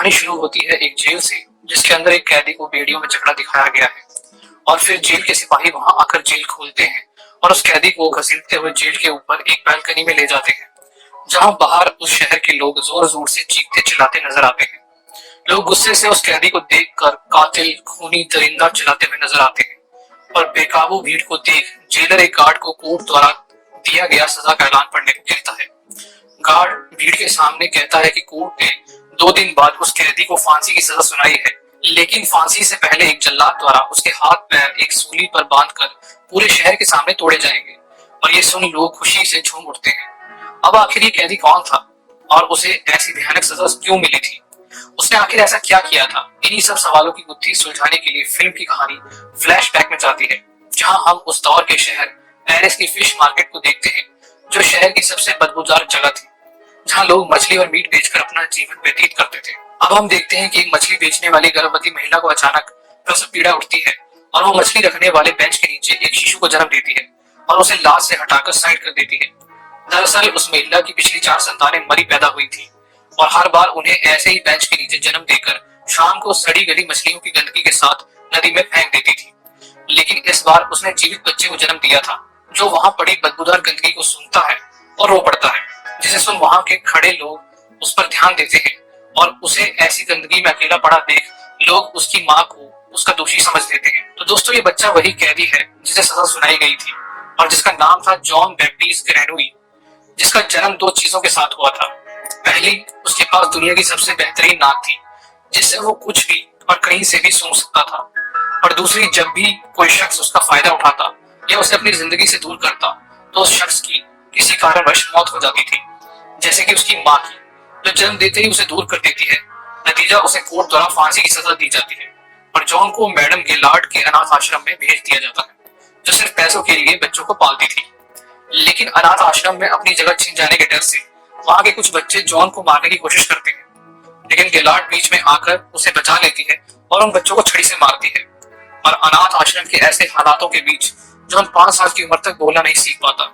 कहानी शुरू होती है एक जेल से, जिसके अंदर एक कैदी को बेड़ियों में जकड़ा दिखाया गया है। और फिर जेल के सिपाही वहां आकर जेल खोलते हैं और उस कैदी को घसीटते हुए जेल के ऊपर एक बालकनी में ले जाते हैं, जहां बाहर उस शहर के लोग जोर जोर से चीखते चिल्लाते नजर आते हैं। लोग गुस्से से उस कैदी को देखकर कातिल खूनी दरिंदा चिल्लाते हुए नजर आते हैं। और बेकाबू भीड़ को देख जेलर एक गार्ड को कोर्ट द्वारा दिया गया सजा का ऐलान पढ़ने को कहता है। गार्ड भीड़ के सामने कहता है कि कोर्ट ने 2 दिन बाद उस कैदी को फांसी की सजा सुनाई है, लेकिन फांसी से पहले एक जल्लाद द्वारा उसके हाथ पैर एक सूली पर बांधकर पूरे शहर के सामने तोड़े जाएंगे। और ये सुन लोग खुशी से झूम उठते हैं। अब आखिर ये कैदी कौन था और उसे ऐसी भयानक सजा क्यों मिली थी? उसने आखिर ऐसा क्या किया था? इन्हीं सब सवालों की गुत्थी सुलझाने के लिए फिल्म की कहानी फ्लैशबैक में जाती है, जहां हम उस दौर के शहर पेरिस की फिश मार्केट को देखते हैं, जो शहर की सबसे बदबूदार जगह थी, जहां लोग मछली और मीट बेचकर अपना जीवन व्यतीत करते थे। अब हम देखते हैं कि एक मछली बेचने वाली गर्भवती महिला को अचानक प्रसव पीड़ा उठती है और वो मछली रखने वाले बेंच के नीचे एक शिशु को जन्म देती है और उसे लाश से हटाकर साइड कर देती है। दरअसल उस महिला की पिछली 4 संतानें मरी पैदा हुई थी और हर बार उन्हें ऐसे ही बेंच के नीचे जन्म देकर शाम को सड़ी गली मछलियों की गंदगी के साथ नदी में फेंक देती थी। लेकिन इस बार उसने जीवित बच्चे को जन्म दिया था, जो वहां पड़ी बदबूदार गंदगी को सूंघता है और रो पड़ता है, जिसे सुन वहां के खड़े लोग उस पर ध्यान देते हैं और उसे ऐसी गंदगी में अकेला पड़ा देख लोग उसकी माँ को उसका दोषी समझ लेते हैं। तो दोस्तों, ये बच्चा वही कैदी है जिसे सजा सुनाई गई थी और जिसका नाम था जॉन बैप्टिस्ट ग्रैनोई, जिसका जन्म 2 चीजों के साथ हुआ था। पहली, उसके पास दुनिया की सबसे बेहतरीन नाक थी, जिससे वो कुछ भी और कहीं से भी सूंघ सकता था। और दूसरी, जब भी कोई शख्स उसका फायदा उठाता या उसे अपनी जिंदगी से दूर करता, तो उस शख्स की किसी कारणवश मौत हो जाती थी, जैसे कि उसकी माँ की, जो जन्म देते ही उसे दूर कर देती है। नतीजा, उसे कोर्ट द्वारा फांसी की सजा दी जाती है और जॉन को मैडम गिलार्ड के अनाथ आश्रम में भेज दिया जाता है, जो सिर्फ पैसों के लिए बच्चों को पालती थी। लेकिन अनाथ आश्रम में अपनी जगह छीन जाने के डर से वहां के कुछ बच्चे जॉन को मारने की कोशिश करते हैं, लेकिन गिलार्ड बीच में आकर उसे बचा लेती है और उन बच्चों को छड़ी से मारती है। और अनाथ आश्रम के ऐसे हालातों के बीच जॉन 5 साल की उम्र तक बोलना नहीं सीख पाता,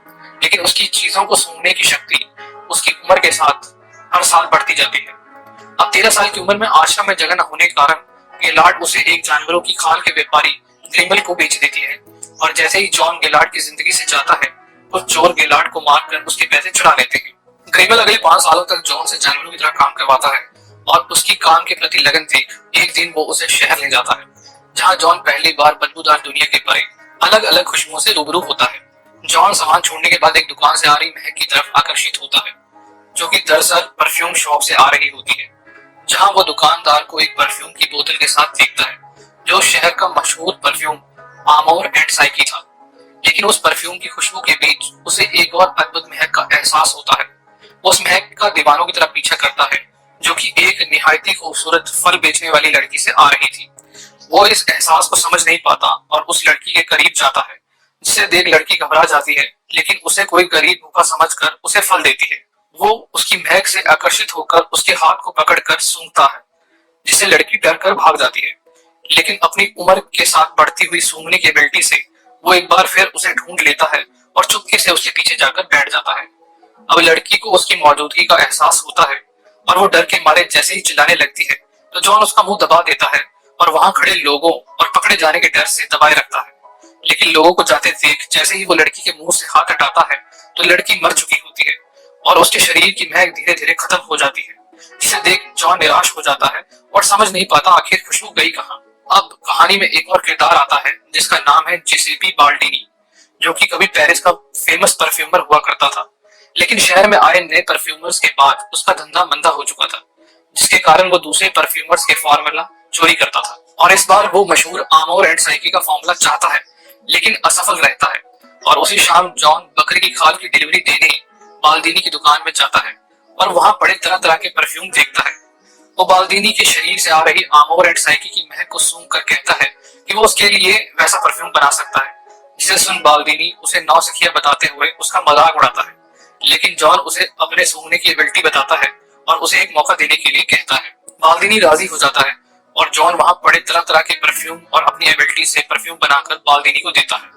लेकिन उसकी चीजों को सूंघने की शक्ति उसकी उम्र के साथ हर साल बढ़ती जाती है। अब 13 साल की उम्र में आश्रम में जगह न होने के कारण गिलार्ड उसे एक जानवरों की खाल के व्यापारी ग्रिमल को बेच देती है। और जैसे ही जॉन गिलार्ड की जिंदगी से जाता है, कुछ चोर गिलार्ड को मारकर उसके पैसे चुरा लेते हैं। ग्रिमल अगले 5 सालों तक जॉन से जानवरों की तरह काम करवाता है और उसकी काम के प्रति लगन देख एक दिन वो उसे शहर ले जाता है, जहाँ जॉन पहली बार बदबूदार दुनिया के परे अलग अलग खुशबुओं से रूबरू होता है। जॉन सामान छोड़ने के बाद एक दुकान से आ रही महक की तरफ आकर्षित होता है, जो कि दरअसल परफ्यूम शॉप से आ रही होती है, जहां वो दुकानदार को एक परफ्यूम की बोतल के साथ देखता है, जो शहर का मशहूर परफ्यूम आमोर एंड साइकी था। लेकिन उस परफ्यूम की खुशबू के बीच उसे एक और अद्भुत महक का एहसास होता है। वो उस महक का दीवानों की तरह पीछा करता है, जो कि एक निहायती खूबसूरत फल बेचने वाली लड़की से आ रही थी। वो इस एहसास को समझ नहीं पाता और उस लड़की के करीब जाता है, जिसे देख लड़की घबरा जाती है, लेकिन उसे कोई गरीब भूखा समझकर उसे फल देती है। वो उसकी महक से आकर्षित होकर उसके हाथ को पकड़कर सूंघता है, जिससे लड़की डरकर भाग जाती है। लेकिन अपनी उम्र के साथ बढ़ती हुई सूंघने की एबिलिटी से वो एक बार फिर उसे ढूंढ लेता है और चुपके से उसके पीछे जाकर बैठ जाता है। अब लड़की को उसकी मौजूदगी का एहसास होता है और वो डर के मारे जैसे ही चिल्लाने लगती है, तो जॉन उसका मुंह दबा देता है और वहां खड़े लोगों और पकड़े जाने के डर से दबाए रखता है। लेकिन लोगों को जाते देख जैसे ही वो लड़की के मुंह से हाथ हटाता है, तो लड़की मर चुकी होती है और उसके शरीर की महक धीरे धीरे खत्म हो जाती है, जिसे देख जॉन निराश हो जाता है और समझ नहीं पाता आखिर खुशबू गई कहाँ। अब कहानी में एक और किरदार आता है, जिसका नाम है जिसेपी बाल्डिनी, जो कि कभी पेरिस का फेमस परफ्यूमर हुआ करता था। लेकिन शहर में आए नए परफ्यूमर्स के बाद उसका धंधा मंदा हो चुका था, जिसके कारण वो दूसरे परफ्यूमर्स के फॉर्मूला चोरी करता था। और इस बार वो मशहूर आमोर एंड साइकी का फॉर्मूला चाहता है, लेकिन असफल रहता है। और उसी शाम जॉन बकरी की खाल की डिलीवरी देने बाल्दिनी की दुकान में जाता है और वहां पड़े तरह तरह के परफ्यूम देखता है। वो बाल्दिनी के शरीर से आ रही आमोर एंड साइकी की महक को सूंघ कर कहता है कि वो उसके लिए वैसा परफ्यूम बना सकता है, जिसे सुन बाल्दिनी उसे नौसिखिया बताते हुए उसका मजाक उड़ाता है। लेकिन जॉन उसे अपने सूंघने की एबिलिटी बताता है और उसे एक मौका देने के लिए कहता है। बाल्दिनी राजी हो जाता है और जॉन वहां पड़े तरह तरह के परफ्यूम और अपनी एबिलिटी से परफ्यूम बनाकर बाल्दिनी को देता है,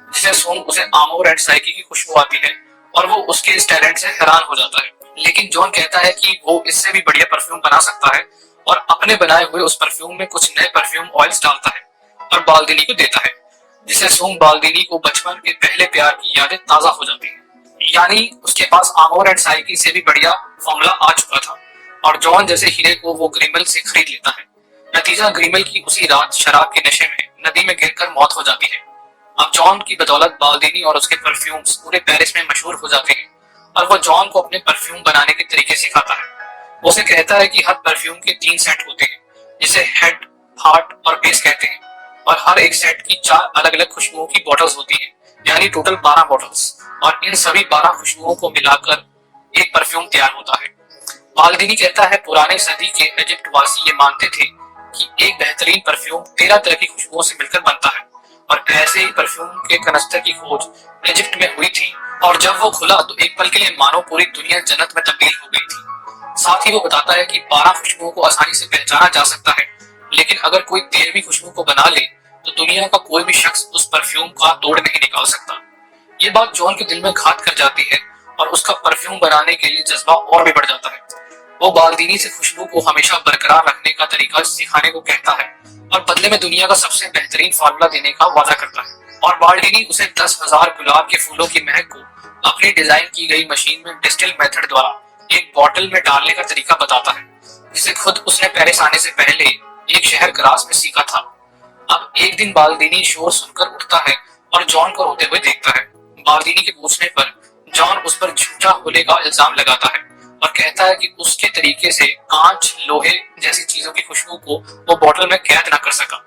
जिसे सूंघ उसे आमोर एंड साइकी की खुशबू आती है और वो उसके इस टैलेंट से हैरान हो जाता है। लेकिन जॉन कहता है कि वो इससे भी बढ़िया परफ्यूम बना सकता है और अपने बनाए हुए उस परफ्यूम में कुछ नए परफ्यूम ऑयल्स डालता है और बाल्दिनी को देता है, जिसे सूंघ बाल्दिनी को बचपन के पहले प्यार की यादें ताजा हो जाती हैं। यानी उसके पास आमोर एंड साइकी से भी बढ़िया फॉर्मूला आ चुका था और जॉन जैसे हीरे को वो ग्रिमल से खरीद लेता है। नतीजा ग्रिमल की उसी रात शराब के नशे में नदी में गिरकर मौत हो जाती है। अब जॉन की बदौलत बाल्दिनी और उसके परफ्यूम्स पूरे पेरिस में मशहूर हो जाते हैं और वो जॉन को अपने परफ्यूम बनाने के तरीके सिखाता है। वो उसे कहता है कि हर परफ्यूम के 3 सेट होते हैं, जिसे हेड, हार्ट और बेस कहते हैं, और हर एक सेट की 4 अलग अलग खुशबुओं की बॉटल्स होती हैं, यानी टोटल 12 बॉटल्स, और इन सभी 12 खुशबुओं को मिलाकर एक परफ्यूम तैयार होता है। बाल्दिनी कहता है पुराने सदी के इजिप्ट वासी ये मानते थे कि एक बेहतरीन परफ्यूम 13 तरह की खुशबुओं से मिलकर बनता है, और ऐसे ही परफ्यूम के कनस्तर की खोज इजिप्ट में हुई थी, और जब वो खुला तो एक पल के लिए मानो पूरी दुनिया जन्नत में तब्दील हो गई थी। साथ ही वो बताता है कि 12 खुशबुओं को आसानी से पहचाना जा सकता है, लेकिन अगर कोई 13वीं खुशबू को बना ले तो दुनिया का कोई भी शख्स उस परफ्यूम का तोड़ नहीं निकाल सकता। ये बात जॉन के दिल में घात कर जाती है और उसका परफ्यूम बनाने के लिए जज्बा और भी बढ़ जाता है। वो बाल्दिनी से खुशबू को हमेशा बरकरार रखने का तरीका सिखाने को कहता है और बदले में दुनिया का सबसे बेहतरीन फार्मूला देने का वादा करता है। और बाल्दिनी उसे 10,000 गुलाब के फूलों की महक को अपनी डिजाइन की गई मशीन में डिस्टिल मेथड द्वारा एक बॉटल में डालने का तरीका बताता है, जिसे खुद उसने पेरिस आने से पहले एक शहर ग्रास में सीखा था। अब एक दिन बाल्दिनी शोर सुनकर उठता है और जॉन को रोते हुए देखता है। बाल्दिनी के पूछने पर जॉन उस पर झूठा होने का इल्जाम लगाता है और कहता है कि उसके तरीके से कांच, लोहे जैसी चीजों की खुशबू को वो बॉटल में कैद न कर सका।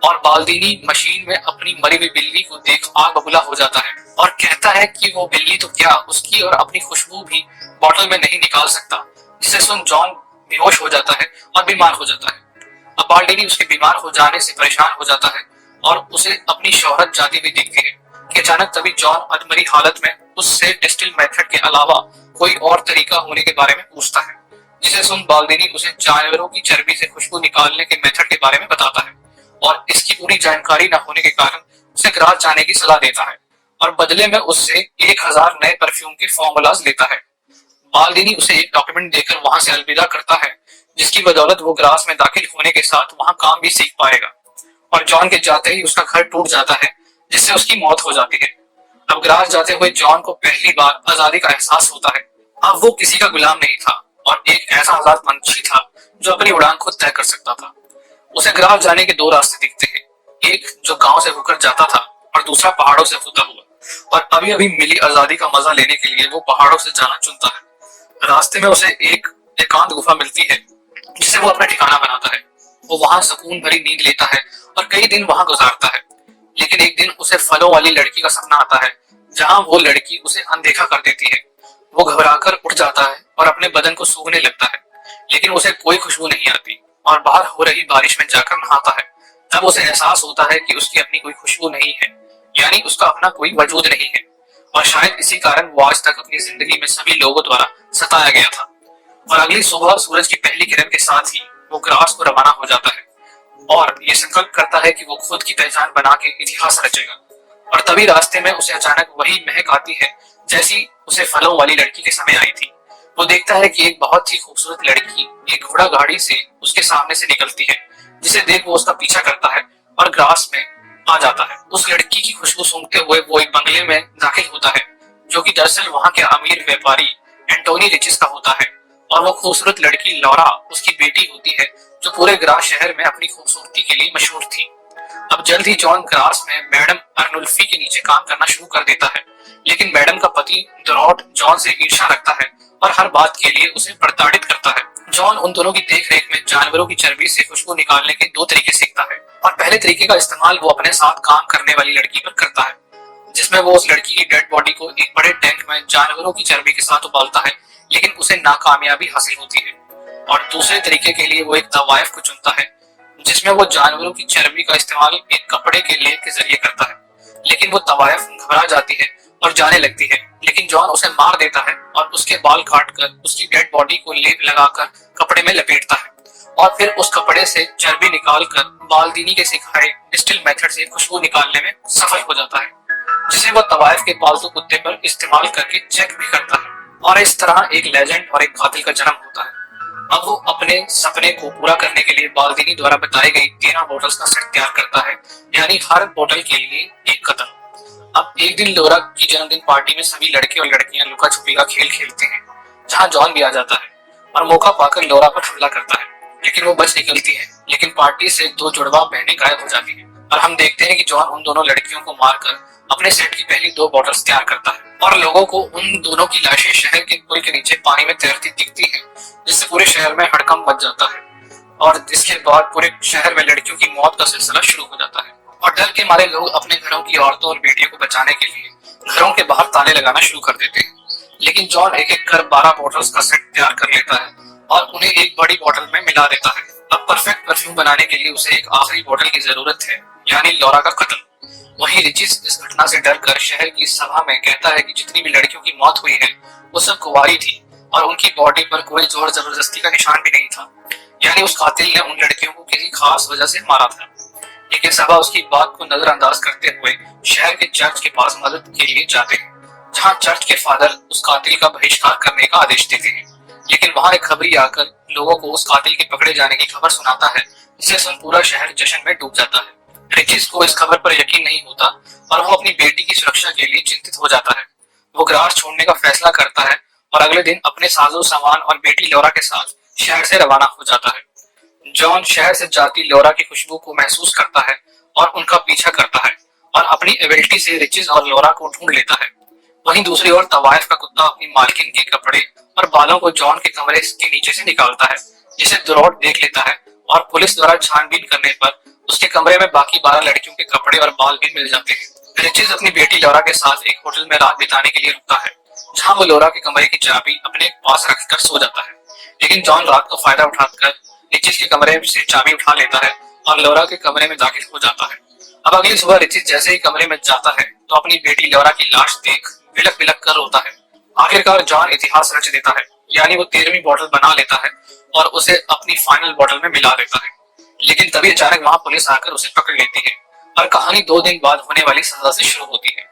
और बाल्दिनी मशीन में अपनी मरी हुई बिल्ली को देख आग बबूला हो जाता है और कहता है कि वो बिल्ली तो क्या, उसकी और अपनी खुशबू भी बॉटल में नहीं निकाल सकता। जिसे सुन जॉन बेहोश हो जाता है और बीमार हो जाता है। अब बाल्दिनी उसके बीमार हो जाने से परेशान हो जाता है और उसे अपनी शोहरत जाती हुई दिखती है कि अचानक तभी जॉन अधमरी हालत में उससे डिस्टिल मेथड के अलावा कोई और तरीका होने के बारे में पूछता है, जिसे सुन बाल्दिनी उसे जानवरों की चर्बी से खुशबू निकालने के मेथड के बारे में बताता है और इसकी पूरी जानकारी न होने के कारण उसे ग्रास जाने की सलाह देता है और बदले में उससे 1000 नए परफ्यूम के फॉर्मूलाज लेता है। बाल्दिनी उसे एक डॉक्यूमेंट देकर वहां से अलविदा करता है, जिसकी बदौलत वो ग्रास में दाखिल होने के साथ वहां काम भी सीख पाएगा। और जॉन के जाते ही उसका घर टूट जाता है, जिससे उसकी मौत हो जाती है। अब ग्रास जाते हुए जॉन को पहली बार आजादी का एहसास होता है। अब वो किसी का गुलाम नहीं था और एक ऐसा आजाद पंछी था जो अपनी उड़ान खुद तय कर सकता था। उसे ग्रास जाने के 2 रास्ते दिखते हैं, एक जो गांव से होकर जाता था और दूसरा पहाड़ों से होता हुआ। और अभी अभी मिली आजादी का मजा लेने के लिए वो पहाड़ों से जाना चुनता है। रास्ते में उसे एक एकांत गुफा मिलती है, जिसे वो अपना ठिकाना बनाता है। वो वहां सुकून भरी नींद लेता है और कई दिन वहां गुजारता है। लेकिन एक दिन उसे फलों वाली लड़की का सपना आता है, जहां वो लड़की उसे अनदेखा कर देती है। वो घबराकर उठ जाता है और अपने बदन को सूंघने लगता है, लेकिन उसे कोई खुशबू नहीं आती और बाहर हो रही बारिश में जाकर नहाता है। तब उसे एहसास होता है कि उसकी अपनी कोई खुशबू नहीं है, यानी उसका अपना कोई वजूद नहीं है। और शायद इसी कारण वो आज तक अपनी जिंदगी में सभी लोगों द्वारा सताया गया था। और अगली सुबह सूरज की पहली किरण के साथ ही वो ग्रास को रवाना हो जाता है और ये संकल्प करता है कि वो खुद की पहचान बना के इतिहास रचेगा। और तभी रास्ते में उसे अचानक वही महक आती है जैसी उसे फलों वाली लड़की के समय आई थी। वो देखता है कि एक बहुत ही खूबसूरत लड़की एक घोड़ा गाड़ी से उसके सामने से निकलती है, जिसे देख वो उसका पीछा करता है और ग्रास में आ जाता है। उस लड़की की खुशबू सूंघते हुए वो एक बंगले में दाखिल होता है, जो कि दरअसल वहां के अमीर व्यापारी एंटोनी रिचिस का होता है। और वो खूबसूरत लड़की लौरा उसकी बेटी होती है, जो पूरे ग्रास शहर में अपनी खूबसूरती के लिए मशहूर थी। अब जल्द ही जॉन ग्रास में मैडम अर्नुल्फी के नीचे काम करना शुरू कर देता है, लेकिन मैडम का पति दुरॉट जॉन से ईर्ष्या रखता है और हर बात के लिए उसे प्रताड़ित करता है। जॉन उन दोनों की देखरेख में जानवरों की चर्बी से खुशबू निकालने के 2 तरीके सीखता है और पहले तरीके का इस्तेमाल वो अपने साथ काम करने वाली लड़की पर करता है, जिसमें वो उस लड़की की डेड बॉडी को एक बड़े टैंक में जानवरों की चर्बी के साथ उबालता है, लेकिन उसे नाकामयाबी हासिल होती है। और दूसरे तरीके के लिए वो एक तवायफ को चुनता है, जिसमें वो जानवरों की चर्बी का इस्तेमाल एक कपड़े के लेप के जरिए करता है, लेकिन वो तवायफ घबरा जाती है और जाने लगती है। लेकिन जॉन उसे मार देता है और उसके बाल काटकर उसकी डेड बॉडी को लेप लगाकर कपड़े में लपेटता है और फिर उस कपड़े से चर्बी निकालकर बाल्दिनी के सिखाए डिस्टिल मेथड से खुशबू निकालने में सफल हो जाता है, जिसे वो तवायफ के पालतू कुत्ते पर इस्तेमाल करके चेक भी करता है। और इस तरह एक लेजेंड और एक कातिल का जन्म होता है। अब वो अपने सपने को पूरा करने के लिए बाल्दिनी द्वारा बताई गई 13 बॉटल्स का सेट तैयार करता है, यानी हर बोतल के लिए एक कदम। अब एक दिन लोरा की जन्मदिन पार्टी में सभी लड़के और लड़कियां लुका छुपी का खेल खेलते हैं, जहां जॉन भी आ जाता है और मौका पाकर लोरा पर हमला करता है, लेकिन वो बच निकलती है। लेकिन पार्टी से दो जुड़वा बहनें गायब हो जाती है और हम देखते हैं कि जॉन उन दोनों लड़कियों को मारकर अपने सेट की पहली 2 बॉटल्स तैयार करता है और लोगों को उन दोनों की लाशें शहर के पुल के नीचे पानी में तैरती दिखती हैं, जिससे पूरे शहर में हड़कंप मच जाता है और इसके बाद पूरे शहर में लड़कियों की मौत का सिलसिला शुरू हो जाता है। और डर के मारे लोग अपने घरों की औरतों और बेटियों को बचाने के लिए घरों के बाहर ताले लगाना शुरू कर देते हैं। लेकिन जॉन एक एक कर 12 बॉटल्स का सेट तैयार कर लेता है और उन्हें एक बड़ी बोतल में मिला देता है। अब परफेक्ट परफ्यूम बनाने के लिए उसे एक आखिरी बोतल की जरूरत है, यानी लौरा का कत्ल। वहीं रिचिस इस घटना से डरकर शहर की सभा में कहता है कि जितनी भी लड़कियों की मौत हुई है वो सब कुंवारी थी और उनकी बॉडी पर कोई जोर जबरदस्ती का निशान भी नहीं था, यानी उस कातिल ने उन लड़कियों को किसी खास वजह से मारा था। लेकिन सभा उसकी बात को नजरअंदाज करते हुए शहर के चर्च के पास मदद के लिए जाते हैं, जहां चर्च के फादर उस कातिल का बहिष्कार करने का आदेश देते हैं। लेकिन वहां एक खबरी आकर लोगों को उस कातिल के पकड़े जाने की खबर सुनाता है, जिससे सुन पूरा शहर जश्न में डूब जाता है। रिचिस को इस खबर पर यकीन नहीं होता और वो अपनी बेटी की सुरक्षा के लिए चिंतित हो जाता है। वो ग्रास छोड़ने का फैसला करता है और अगले दिन अपने साजो सामान और बेटी लोरा के साथ शहर से रवाना हो जाता है। जॉन शहर से जाती लोरा की खुशबू को महसूस करता है और उनका पीछा करता है और अपनी एबिलिटी से रिचिस और लोरा को ढूंढ लेता है। वहीं दूसरी ओर तवायफ का कुत्ता अपनी मालकिन के कपड़े और बालों को जॉन के कमरे के नीचे से निकालता है, जिसे दुरौट देख लेता है और पुलिस द्वारा छानबीन करने पर उसके कमरे में बाकी 12 लड़कियों के कपड़े और बाल भी मिल जाते हैं। रिचिस अपनी बेटी लोरा के साथ एक होटल में रात बिताने के लिए रुकता है, जहां वो लोरा के कमरे की चाबी अपने पास रखकर सो जाता है। लेकिन जॉन रात का फायदा उठाकर रिचिस के कमरे से चाबी उठा लेता है और लोरा के कमरे में दाखिल हो जाता है। अब अगली सुबह रिचिस जैसे ही कमरे में जाता है तो अपनी बेटी लोरा की लाश देख बिलक बिलक कर रोता है। आखिरकार जॉन इतिहास रच देता है, यानी वो 13वीं बोतल बना लेता है और उसे अपनी फाइनल बोतल में मिला देता है। लेकिन तभी अचानक वहां पुलिस आकर उसे पकड़ लेती है और कहानी 2 दिन बाद होने वाली सजा से शुरू होती है,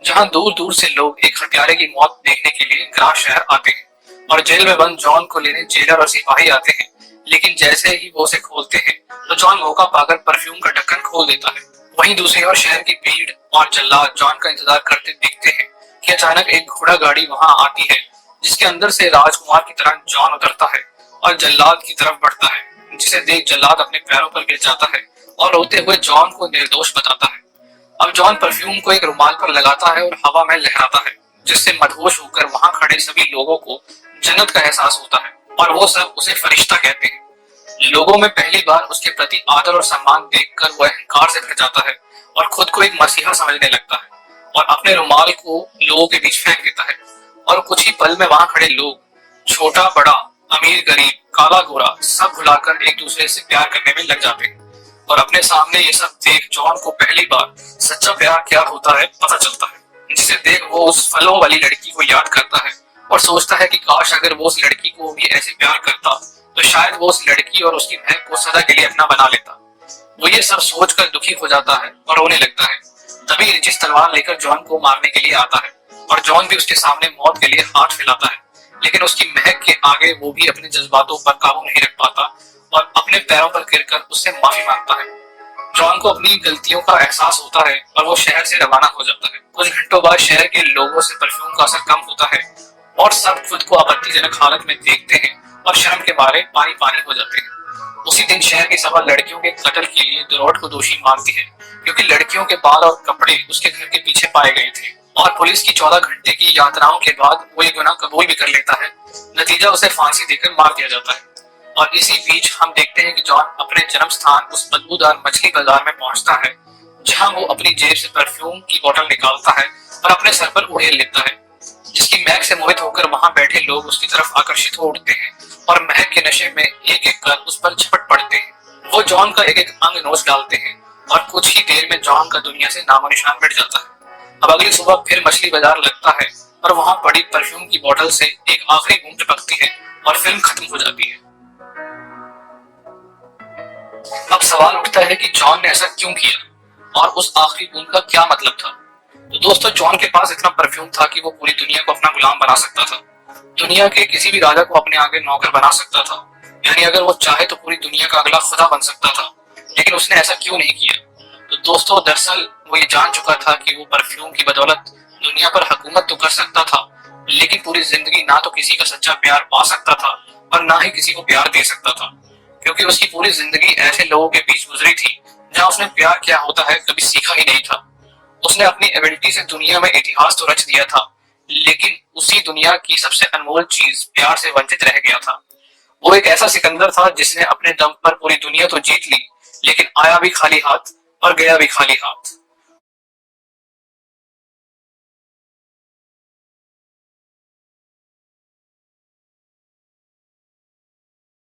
जहां दूर दूर से लोग एक हत्यारे की मौत देखने के लिए ग्रास शहर आते हैं और जेल में बंद जॉन को लेने जेलर और सिपाही आते हैं। लेकिन जैसे ही वो उसे खोलते हैं तो जॉन मौका पाकर परफ्यूम का ढक्कन खोल देता है। वहीं दूसरी ओर शहर की भीड़ और जल्लाद जॉन का इंतजार करते दिखते हैं कि अचानक एक घोड़ा गाड़ी वहां आती है, जिसके अंदर से राजकुमार की तरह जॉन उतरता है और जल्लाद की तरफ बढ़ता है, जिसे देख जल्लाद अपने पैरों पर गिर जाता है और रोते हुए जॉन को निर्दोष बताता है। अब जॉन परफ्यूम को एक रुमाल पर लगाता है और हवा में लहराता है, जिससे मदहोश होकर वहां खड़े सभी लोगों को जन्नत का एहसास होता है और वो सब उसे फरिश्ता कहते हैं। लोगों में पहली बार उसके प्रति आदर और सम्मान देखकर वह अहंकार से भर जाता है और खुद को एक मसीहा समझने लगता है और अपने रुमाल को लोगों के बीच फेंक देता है। और कुछ ही पल में वहां खड़े लोग, छोटा बड़ा, अमीर गरीब, काला गोरा, सब भुलाकर एक दूसरे से प्यार करने में लग जाते हैं। और अपने सामने ये सब देख जॉन को पहली बार सच्चा प्यार क्या होता है पता चलता है, जिसे देख वो उस फलों वाली लड़की को याद करता है और सोचता है कि काश अगर वो उस लड़की को भी ऐसे प्यार करता तो शायद वो उस लड़की और उसकी महक को सदा के लिए अपना बना लेता। वो ये सब सोचकर दुखी हो जाता है और रोने लगता है। तभी रिचिस तलवार लेकर जॉन को मारने के लिए आता है और जॉन भी उसके सामने मौत के लिए हाथ फैलाता है, लेकिन उसकी महक के आगे वो भी अपने जज्बातों पर काबू नहीं रख पाता और अपने पैरों पर गिरकर उससे माफी मांगता है। जॉन को अपनी गलतियों का एहसास होता है और वो शहर से रवाना हो जाता है। कुछ घंटों बाद शहर के लोगों से परफ्यूम का असर कम होता है और सब खुद को आपत्तिजनक हालत में देखते हैं और शर्म के मारे पानी पानी हो जाते हैं। उसी दिन शहर की सभा लड़कियों के कत्ल के लिए दुरौट को दोषी मानती है, क्योंकि लड़कियों के बाल और कपड़े उसके घर के पीछे पाए गए थे और पुलिस की 14 घंटे की यात्राओं के बाद वो ये गुनाह कबूल भी कर लेता है। नतीजा उसे फांसी देकर मार दिया जाता है। और इसी बीच हम देखते हैं कि जॉन अपने जन्म स्थान उस बदबूदार मछली बाजार में पहुंचता है, जहां वो अपनी जेब से परफ्यूम की बोतल निकालता है और अपने सर पर उड़ेल लेता है, जिसकी महक से मोहित होकर वहां बैठे लोग उसकी तरफ आकर्षित हो उठते हैं और महक के नशे में एक एक कर उस पर झपट पड़ते हैं। वो जॉन का एक एक अंग नोच डालते हैं और कुछ ही देर में जॉन का दुनिया से नामो निशान मिट जाता है। अब अगली सुबह फिर मछली बाजार लगता है और वहां पड़ी परफ्यूम की बोतल से एक आखिरी बूंद टपकती है और फिल्म खत्म हो जाती है। अब सवाल उठता है कि जॉन ने ऐसा क्यों किया और उस आखिरी बूंद का क्या मतलब था। तो दोस्तों, जॉन के पास इतना परफ्यूम था कि वो पूरी दुनिया को अपना गुलाम बना सकता था, दुनिया के किसी भी राजा को अपने आगे नौकर बना सकता था यानी अगर वो चाहे तो पूरी दुनिया का अगला खुदा बन सकता था, लेकिन उसने ऐसा क्यों नहीं किया? तो दोस्तों, दरअसल वो ये जान चुका था कि वो परफ्यूम की बदौलत दुनिया पर हुकूमत तो कर सकता था, लेकिन पूरी जिंदगी ना तो किसी का सच्चा प्यार पा सकता था और ना ही किसी को प्यार दे सकता था, क्योंकि उसकी पूरी जिंदगी ऐसे लोगों के बीच गुजरी थी जहाँ उसने प्यार क्या होता है कभी सीखा ही नहीं था। उसने अपनी एबिलिटी से दुनिया में इतिहास तो रच दिया था, लेकिन उसी दुनिया की सबसे अनमोल चीज प्यार से वंचित रह गया था। वो एक ऐसा सिकंदर था जिसने अपने दम पर पूरी दुनिया तो जीत ली, लेकिन आया भी खाली हाथ और गया भी खाली हाथ।